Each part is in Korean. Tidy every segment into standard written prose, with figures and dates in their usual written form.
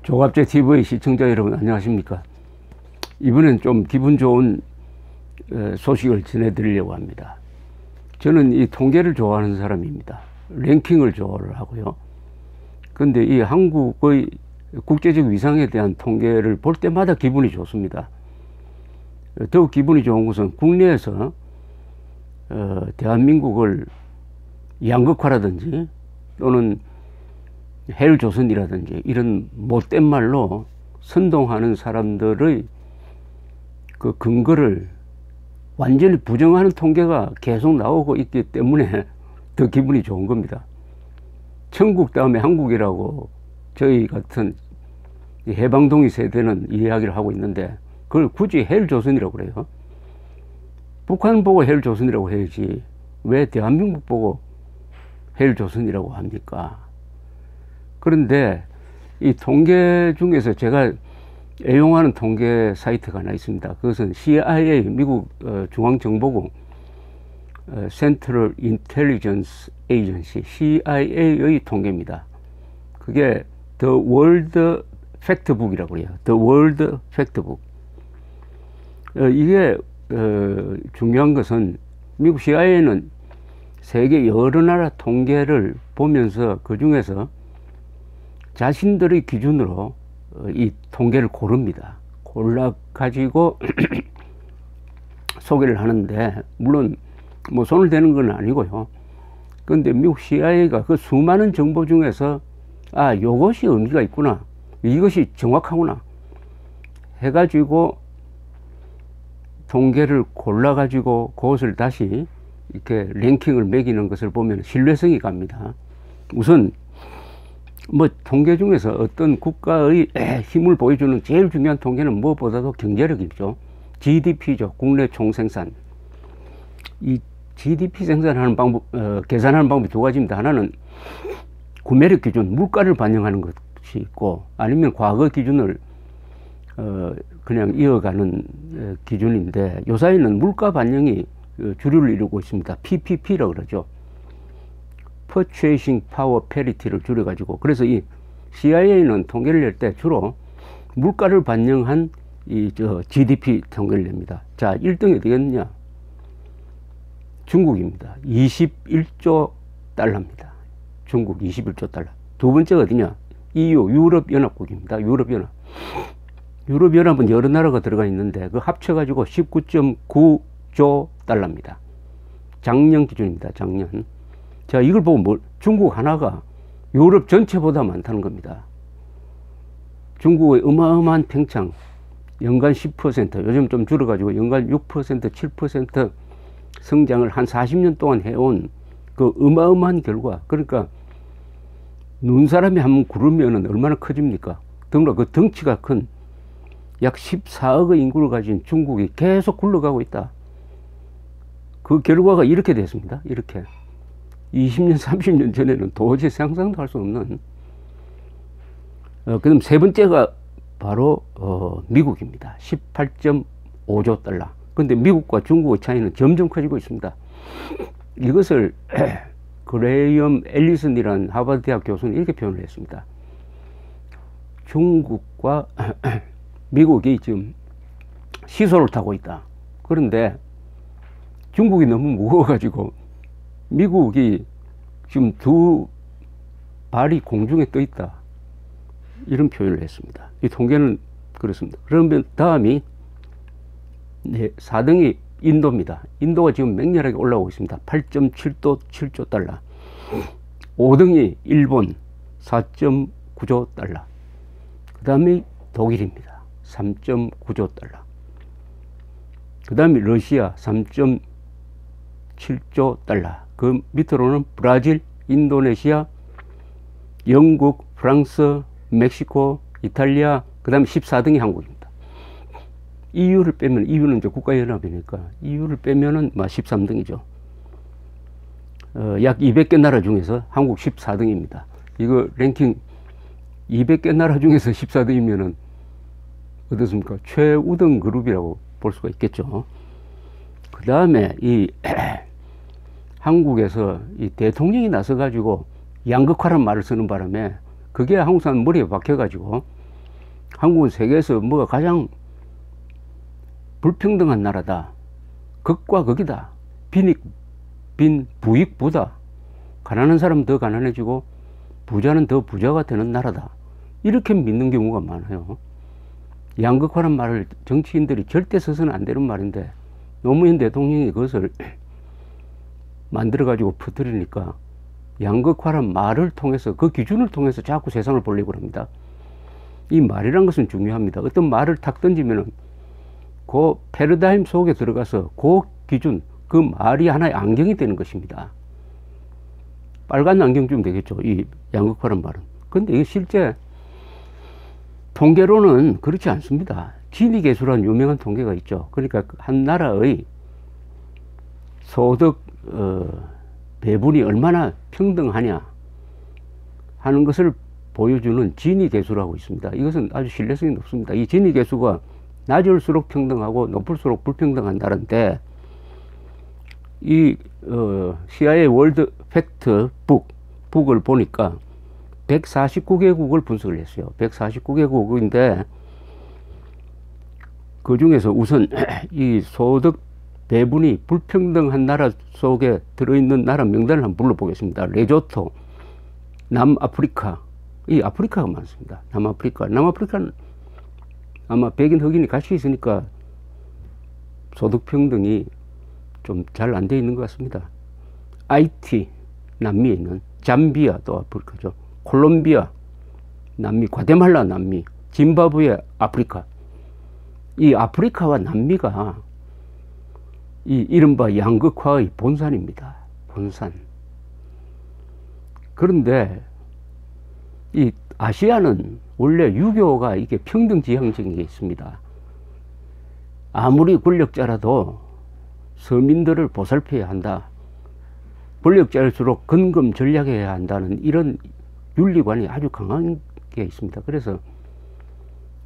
조갑제 TV 시청자 여러분 안녕하십니까. 이번엔 좀 기분 좋은 소식을 전해드리려고 합니다. 저는 이 통계를 좋아하는 사람입니다. 랭킹을 좋아를 하고요. 그런데 이 한국의 국제적 위상에 대한 통계를 볼 때마다 기분이 좋습니다. 더욱 기분이 좋은 것은 국내에서 대한민국을 양극화라든지 또는 헬조선이라든지 이런 못된 말로 선동하는 사람들의 그 근거를 완전히 부정하는 통계가 계속 나오고 있기 때문에 더 기분이 좋은 겁니다. 천국 다음에 한국이라고 저희 같은 해방동의 세대는 이야기를 하고 있는데 그걸 굳이 헬조선이라고 그래요. 북한 보고 헬조선이라고 해야지 왜 대한민국 보고 헬조선이라고 합니까? 그런데 이 통계 중에서 제가 애용하는 통계 사이트가 하나 있습니다. 그것은 CIA, 미국 중앙정보국 Central Intelligence Agency, CIA의 통계입니다. 그게 The World Factbook이라고 해요. The World Factbook. 이게 중요한 것은 미국 CIA는 세계 여러 나라 통계를 보면서 그 중에서 자신들의 기준으로 이 통계를 고릅니다. 골라 가지고 소개를 하는데 물론 뭐 손을 대는 건 아니고요. 그런데 미국 CIA가 그 수많은 정보 중에서 아, 요것이 의미가 있구나, 이것이 정확하구나 해가지고 통계를 골라 가지고 그것을 다시 이렇게 랭킹을 매기는 것을 보면 신뢰성이 갑니다. 우선 뭐 통계 중에서 어떤 국가의 힘을 보여주는 제일 중요한 통계는 무엇보다도 경제력이죠. GDP죠. 국내 총생산. 이 GDP 생산하는 방법, 계산하는 방법이 두 가지입니다. 하나는 구매력 기준, 물가를 반영하는 것이 있고, 아니면 과거 기준을 그냥 이어가는 기준인데, 요사이는 물가 반영이 주류를 이루고 있습니다. PPP라고 그러죠. Purchasing Power Parity를 줄여가지고, 그래서 이 CIA는 통계를 낼 때 주로 물가를 반영한 이 GDP 통계를 냅니다. 자, 1등이 어디겠느냐? 중국입니다. 21조 달러입니다. 중국 21조 달러. 두 번째가 어디냐? EU, 유럽연합국입니다. 유럽연합. 유럽연합은 여러 나라가 들어가 있는데 그 합쳐가지고 19.9조 달러입니다. 작년 기준입니다. 작년. 자, 이걸 보고 중국 하나가 유럽 전체보다 많다는 겁니다. 중국의 어마어마한 팽창, 연간 10%, 요즘 좀 줄어가지고 연간 6%, 7% 성장을 한 40년 동안 해온 그 어마어마한 결과. 그러니까 눈사람이 한번 구르면 얼마나 커집니까? 더구나 그 덩치가 큰 약 14억의 인구를 가진 중국이 계속 굴러가고 있다. 그 결과가 이렇게 됐습니다. 이렇게. 20년, 30년 전에는 도저히 상상도 할 수 없는. 그럼 세 번째가 바로 미국입니다. 18.5조 달러. 근데 미국과 중국의 차이는 점점 커지고 있습니다. 이것을 그레이엄 앨리슨이라는 하버드 대학 교수는 이렇게 표현을 했습니다. 중국과 미국이 지금 시소를 타고 있다. 그런데 중국이 너무 무거워가지고 미국이 지금 두 발이 공중에 떠 있다. 이런 표현을 했습니다. 이 통계는 그렇습니다. 그러면 다음이 4등이 인도입니다. 인도가 지금 맹렬하게 올라오고 있습니다. 8.7조 7조 달러. 5등이 일본 4.9조 달러. 그 다음에 독일입니다. 3.9조 달러. 그 다음에 러시아 3.7조 달러. 그 밑으로는 브라질, 인도네시아, 영국, 프랑스, 멕시코, 이탈리아, 그 다음에 14등이 한국입니다. EU를 빼면, EU는 이제 국가연합이니까, EU를 빼면은 13등이죠. 약 200개 나라 중에서 한국 14등입니다. 이거 랭킹 200개 나라 중에서 14등이면은 어떻습니까? 최우등 그룹이라고 볼 수가 있겠죠. 그 다음에 이 한국에서 이 대통령이 나서 가지고 양극화란 말을 쓰는 바람에 그게 한국 사람 머리에 박혀 가지고 한국은 세계에서 뭐가 가장 불평등한 나라다. 극과 극이다. 부익부다. 가난한 사람은 더 가난해지고 부자는 더 부자가 되는 나라다. 이렇게 믿는 경우가 많아요. 양극화란 말을 정치인들이 절대 써서는 안 되는 말인데 노무현 대통령이 그것을 만들어가지고 퍼뜨리니까 양극화란 말을 통해서 그 기준을 통해서 자꾸 세상을 보려고 합니다. 이 말이란 것은 중요합니다. 어떤 말을 탁 던지면은 그 패러다임 속에 들어가서 그 기준, 그 말이 하나의 안경이 되는 것입니다. 빨간 안경쯤 되겠죠. 이 양극화란 말은. 근데 이게 실제 통계로는 그렇지 않습니다. 지니계수라는 유명한 통계가 있죠. 그러니까 한 나라의 소득 배분이 얼마나 평등하냐 하는 것을 보여주는 지니계수라고 있습니다. 이것은 아주 신뢰성이 높습니다. 이 지니계수가 낮을수록 평등하고 높을수록 불평등한 나라인데 이 CIA 월드 팩트 북을 보니까 149개국을 분석을 했어요. 149개국인데 그 중에서 우선 이 소득 배분이 불평등한 나라 속에 들어있는 나라 명단을 한번 불러보겠습니다. 레조토, 남아프리카. 이 아프리카가 많습니다. 남아프리카는 아마 백인 흑인이 같이 있으니까 소득 평등이 좀 잘 안 돼 있는 것 같습니다. 아이티, 남미에 있는 잠비아, 또 아프리카죠. 콜롬비아, 남미, 과테말라, 남미, 짐바브웨, 아프리카. 이 아프리카와 남미가 이 이른바 양극화의 본산입니다. 본산. 그런데 이 아시아는 원래 유교가 이게 평등지향적인 게 있습니다. 아무리 권력자라도 서민들을 보살펴야 한다. 권력자일수록 근검 전략해야 한다는 이런 윤리관이 아주 강한 게 있습니다. 그래서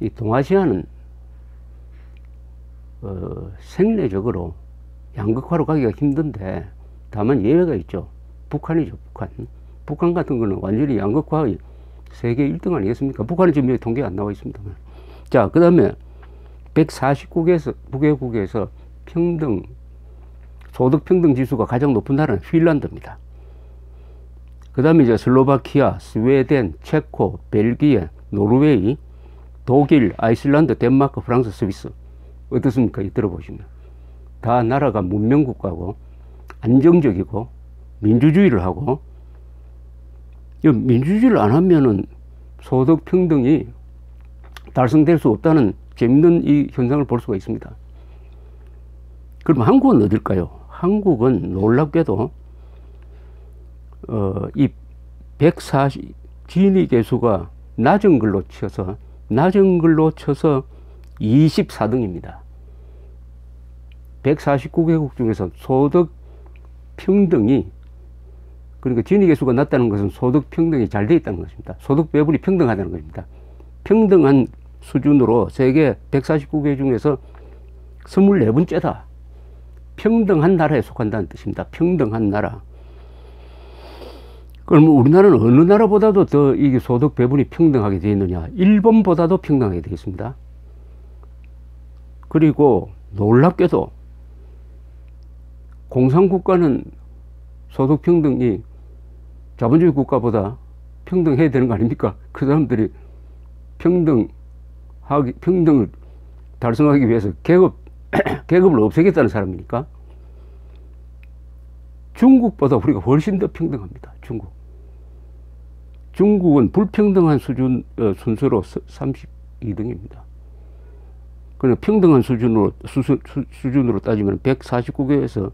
이 동아시아는 생리적으로 양극화로 가기가 힘든데 다만 예외가 있죠. 북한이죠. 북한 같은 거는 완전히 양극화의 세계 1등 아니겠습니까? 북한은 지금 여기 통계가 안 나와 있습니다. 자, 그 다음에 149개국에서 소득 평등 지수가 가장 높은 나라는 핀란드입니다. 그 다음에 이제 슬로바키아, 스웨덴, 체코, 벨기에, 노르웨이, 독일, 아이슬란드, 덴마크, 프랑스, 스위스. 어떻습니까? 들어보시면. 다 나라가 문명국가고, 안정적이고, 민주주의를 하고, 민주주의를 안 하면은 소득 평등이 달성될 수 없다는 재밌는 이 현상을 볼 수가 있습니다. 그럼 한국은 어딜까요? 한국은 놀랍게도 이 140 지니계수가 낮은 걸로 쳐서 24등입니다. 149개국 중에서 소득 평등이, 그러니까 지니계수가 낮다는 것은 소득 평등이 잘 돼 있다는 것입니다. 소득 배분이 평등하다는 것입니다. 평등한 수준으로 세계 149개 중에서 24번째다. 평등한 나라에 속한다는 뜻입니다. 평등한 나라. 그럼 우리나라는 어느 나라보다도 더 이게 소득 배분이 평등하게 되어 있느냐? 일본보다도 평등하게 되어 있습니다. 그리고 놀랍게도 공산국가는 소득 평등이 자본주의 국가보다 평등해야 되는 거 아닙니까? 그 사람들이 평등을 달성하기 위해서 계급을 없애겠다는 사람이니까. 중국보다 우리가 훨씬 더 평등합니다. 중국은 불평등한 순서로 32등입니다. 그러나 평등한 수준으로 따지면 149개에서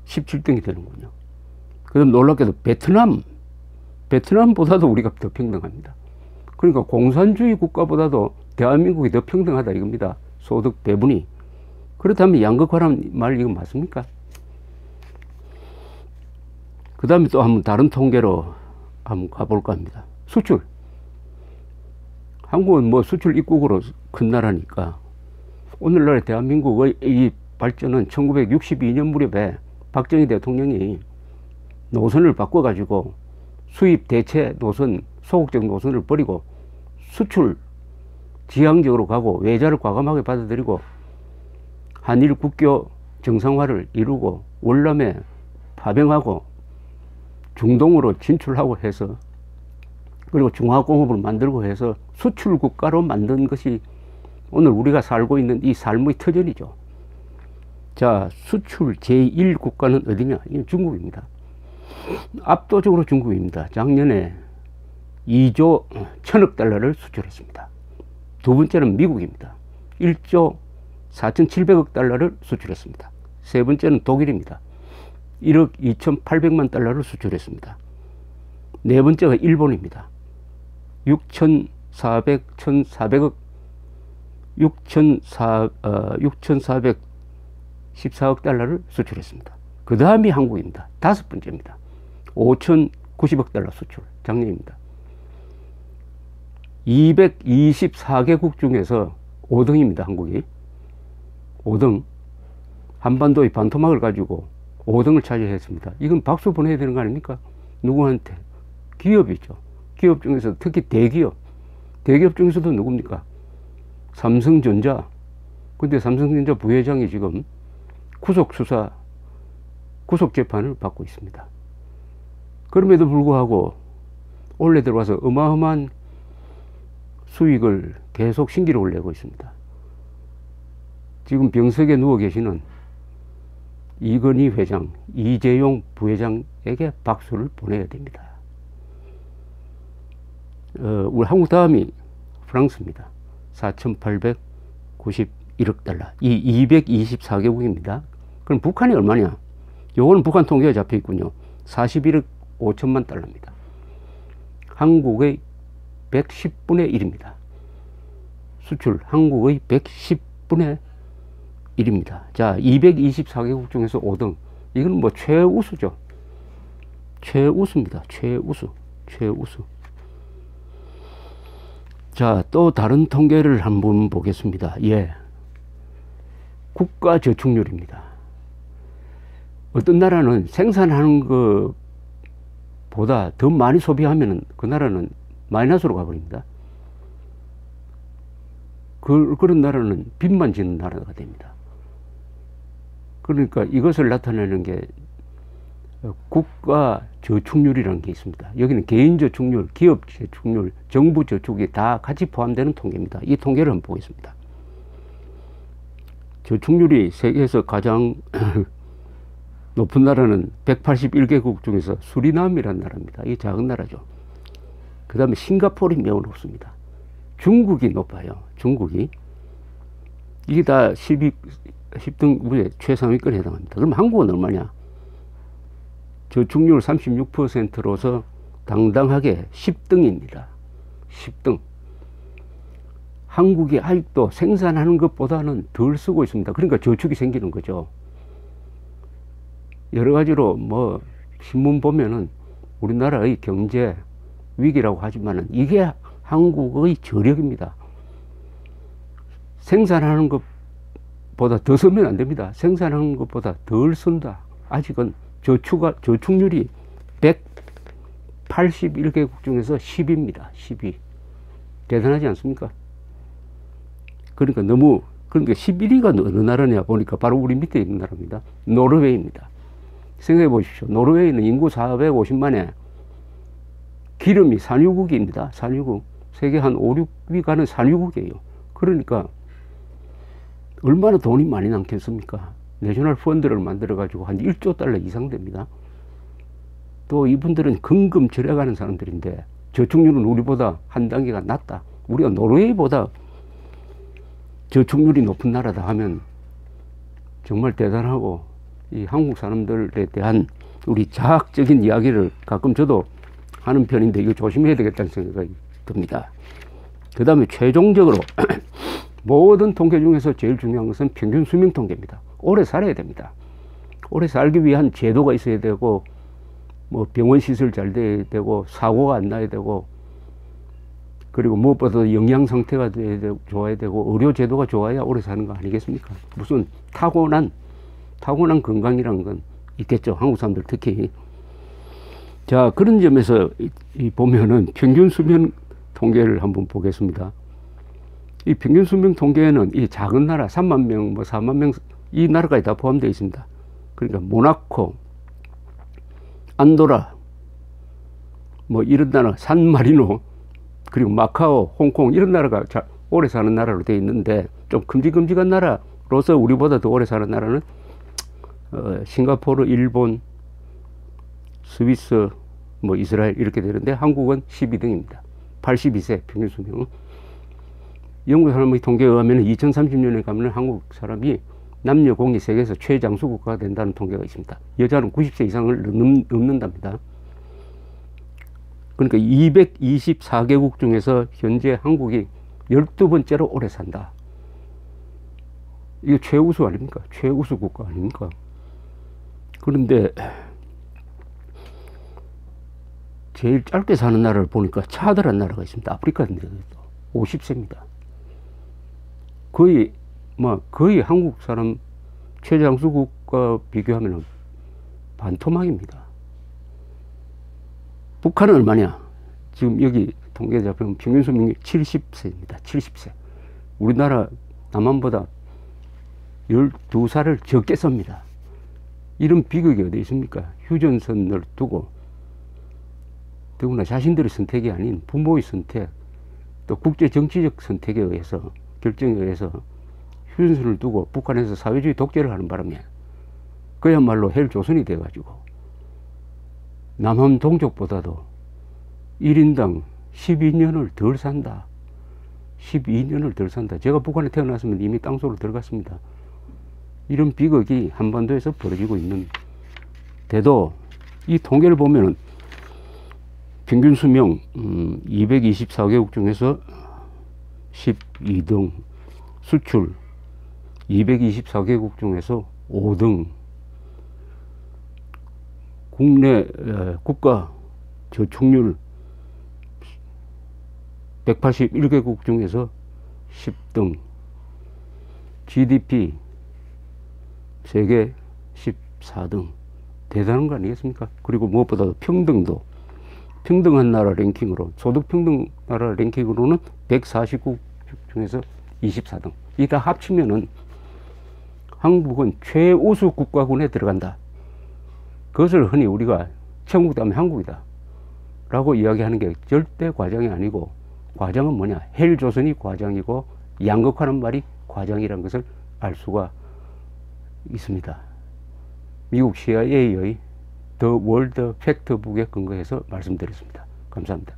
117등이 되는군요. 그다음 놀랍게도 베트남보다도 우리가 더 평등합니다. 그러니까 공산주의 국가보다도 대한민국이 더 평등하다 이겁니다. 소득 배분이. 그렇다면 양극화라는 말 이거 맞습니까? 그 다음에 또 한번 다른 통계로 한번 가볼까 합니다. 수출. 한국은 뭐 수출 입국으로 큰 나라니까 오늘날 대한민국의 이 발전은 1962년 무렵에 박정희 대통령이 노선을 바꿔가지고 수입 대체 노선, 소극적 노선을 버리고 수출 지향적으로 가고 외자를 과감하게 받아들이고 한일 국교 정상화를 이루고 월남에 파병하고 중동으로 진출하고 해서 그리고 중화공업을 만들고 해서 수출 국가로 만든 것이 오늘 우리가 살고 있는 이 삶의 터전이죠. 자, 수출 제1국가는 어디냐? 이건 중국입니다. 압도적으로 중국입니다. 작년에 2조 1000억 달러를 수출했습니다. 두 번째는 미국입니다. 1조 4700억 달러를 수출했습니다. 세 번째는 독일입니다. 1억 2800만 달러를 수출했습니다. 네 번째가 일본입니다. 6414억 6414억 달러를 수출했습니다. 그 다음이 한국입니다. 다섯 번째입니다. 5090억 달러 수출, 작년입니다. 224개국 중에서 5등입니다. 한국이 5등. 한반도의 반토막을 가지고 5등을 차지했습니다. 이건 박수 보내야 되는 거 아닙니까? 누구한테? 기업이죠. 기업 중에서 특히 대기업 중에서도 누굽니까? 삼성전자. 근데 삼성전자 부회장이 지금 구속수사, 구속재판을 받고 있습니다. 그럼에도 불구하고 올해 들어와서 어마어마한 수익을 계속 신기록을 내고 있습니다. 지금 병석에 누워 계시는 이건희 회장, 이재용 부회장에게 박수를 보내야 됩니다. 우리 한국 다음이 프랑스입니다. 4891억 달러. 이 224개국입니다. 그럼 북한이 얼마냐? 요거는 북한 통계가 잡혀 있군요. 41억 5천만 달러입니다. 한국의 110분의 1입니다. 수출 한국의 110분의 1입니다. 자, 224개국 중에서 5등. 이건 뭐 최우수죠. 최우수입니다. 최우수. 자, 또 다른 통계를 한번 보겠습니다. 예. 국가 저축률입니다. 어떤 나라는 생산하는 것보다 더 많이 소비하면 그 나라는 마이너스로 가버립니다. 그런 나라는 빚만 지는 나라가 됩니다. 그러니까 이것을 나타내는 게 국가 저축률이라는 게 있습니다. 여기는 개인 저축률, 기업 저축률, 정부 저축이 다 같이 포함되는 통계입니다. 이 통계를 한번 보겠습니다. 저축률이 세계에서 가장 높은 나라는 181개국 중에서 수리남이라는 나라입니다. 이 작은 나라죠. 그 다음에 싱가포르이 매우 높습니다. 중국이 높아요. 중국이. 이게 다 10등 최상위권에 해당합니다. 그럼 한국은 얼마냐? 저축률 36%로서 당당하게 10등입니다. 10등. 한국이 아직도 생산하는 것보다는 덜 쓰고 있습니다. 그러니까 저축이 생기는 거죠. 여러 가지로 뭐 신문 보면은 우리나라의 경제 위기라고 하지만은 이게 한국의 저력입니다. 생산하는 것보다 더 쓰면 안 됩니다. 생산하는 것보다 덜 쓴다. 아직은 저축률이 181개국 중에서 10입니다. 10위. 대단하지 않습니까? 그러니까 11위가 어느 나라냐 보니까 바로 우리 밑에 있는 나라입니다. 노르웨이입니다. 생각해 보십시오. 노르웨이는 인구 450만에 기름이 산유국입니다. 산유국. 세계 한 5, 6위 가는 산유국이에요. 그러니까 얼마나 돈이 많이 남겠습니까? 내셔널 펀드를 만들어가지고 한 1조 달러 이상 됩니다. 또 이분들은 금금 절약하는 사람들인데 저축률은 우리보다 한 단계가 낮다. 우리가 노르웨이보다 저축률이 높은 나라다 하면 정말 대단하고 이 한국 사람들에 대한 우리 자학적인 이야기를 가끔 저도 하는 편인데 이거 조심해야 되겠다는 생각이 듭니다. 그 다음에 최종적으로 모든 통계 중에서 제일 중요한 것은 평균 수명 통계입니다. 오래 살아야 됩니다. 오래 살기 위한 제도가 있어야 되고 뭐 병원 시설 잘 돼야 되고 사고가 안 나야 되고 그리고 무엇보다도 영양 상태가 좋아야 되고 의료 제도가 좋아야 오래 사는 거 아니겠습니까? 무슨 타고난 건강이라는 건 있겠죠. 한국 사람들 특히. 자, 그런 점에서 보면은 평균 수명 통계를 한번 보겠습니다. 이 평균 수명 통계에는 이 작은 나라 3만 명, 뭐 4만 명, 이 나라까지 다 포함되어 있습니다. 그러니까 모나코, 안도라, 뭐 이런 나라, 산마리노, 그리고 마카오, 홍콩 이런 나라가 오래 사는 나라로 되어 있는데, 좀 큼직큼직한 나라로서 우리보다 더 오래 사는 나라는 싱가포르, 일본, 스위스, 뭐 이스라엘 이렇게 되는데, 한국은 12등입니다. 82세 평균 수명. 영국 사람의 통계에 의하면 2030년에 가면 한국 사람이 남녀 공이 세계에서 최장수 국가가 된다는 통계가 있습니다. 여자는 90세 이상을 넘는답니다. 그러니까 224개국 중에서 현재 한국이 12번째로 오래 산다. 이거 최우수 아닙니까? 최우수 국가 아닙니까? 그런데 제일 짧게 사는 나라를 보니까 차드란 나라가 있습니다. 아프리카인데 50세입니다. 거의 한국 사람 최장수 국가 비교하면 반토막입니다. 북한은 얼마냐? 지금 여기 통계 잡히면 평균 수명이 70세입니다. 70세. 우리나라 남한보다 12살을 적게 씁니다. 이런 비극이 어디 있습니까? 휴전선을 두고, 더구나 자신들의 선택이 아닌 부모의 선택, 또 국제 정치적 선택에 의해서, 결정에 의해서 휴전선을 두고 북한에서 사회주의 독재를 하는 바람에 그야말로 헬조선이 돼가지고 남한 동족보다도 1인당 12년을 덜 산다. 12년을 덜 산다. 제가 북한에 태어났으면 이미 땅속으로 들어갔습니다. 이런 비극이 한반도에서 벌어지고 있는데도 이 통계를 보면은 평균 수명 224개국 중에서 12등, 수출 224개국 중에서 5등, 국내 국가 저축률 181개국 중에서 10등, GDP 세계 14등. 대단한 거 아니겠습니까? 그리고 무엇보다도 평등한 나라 랭킹으로, 소득평등 나라 랭킹으로는 149국 중에서 24등. 이 다 합치면은 한국은 최우수 국가군에 들어간다. 그것을 흔히 우리가 천국 다음에 한국이다 라고 이야기하는 게 절대 과장이 아니고, 과장은 뭐냐? 헬조선이 과장이고 양극화는 말이 과장이라는 것을 알 수가 있습니다. 미국 CIA의 더 월드 팩트북에 근거해서 말씀드렸습니다. 감사합니다.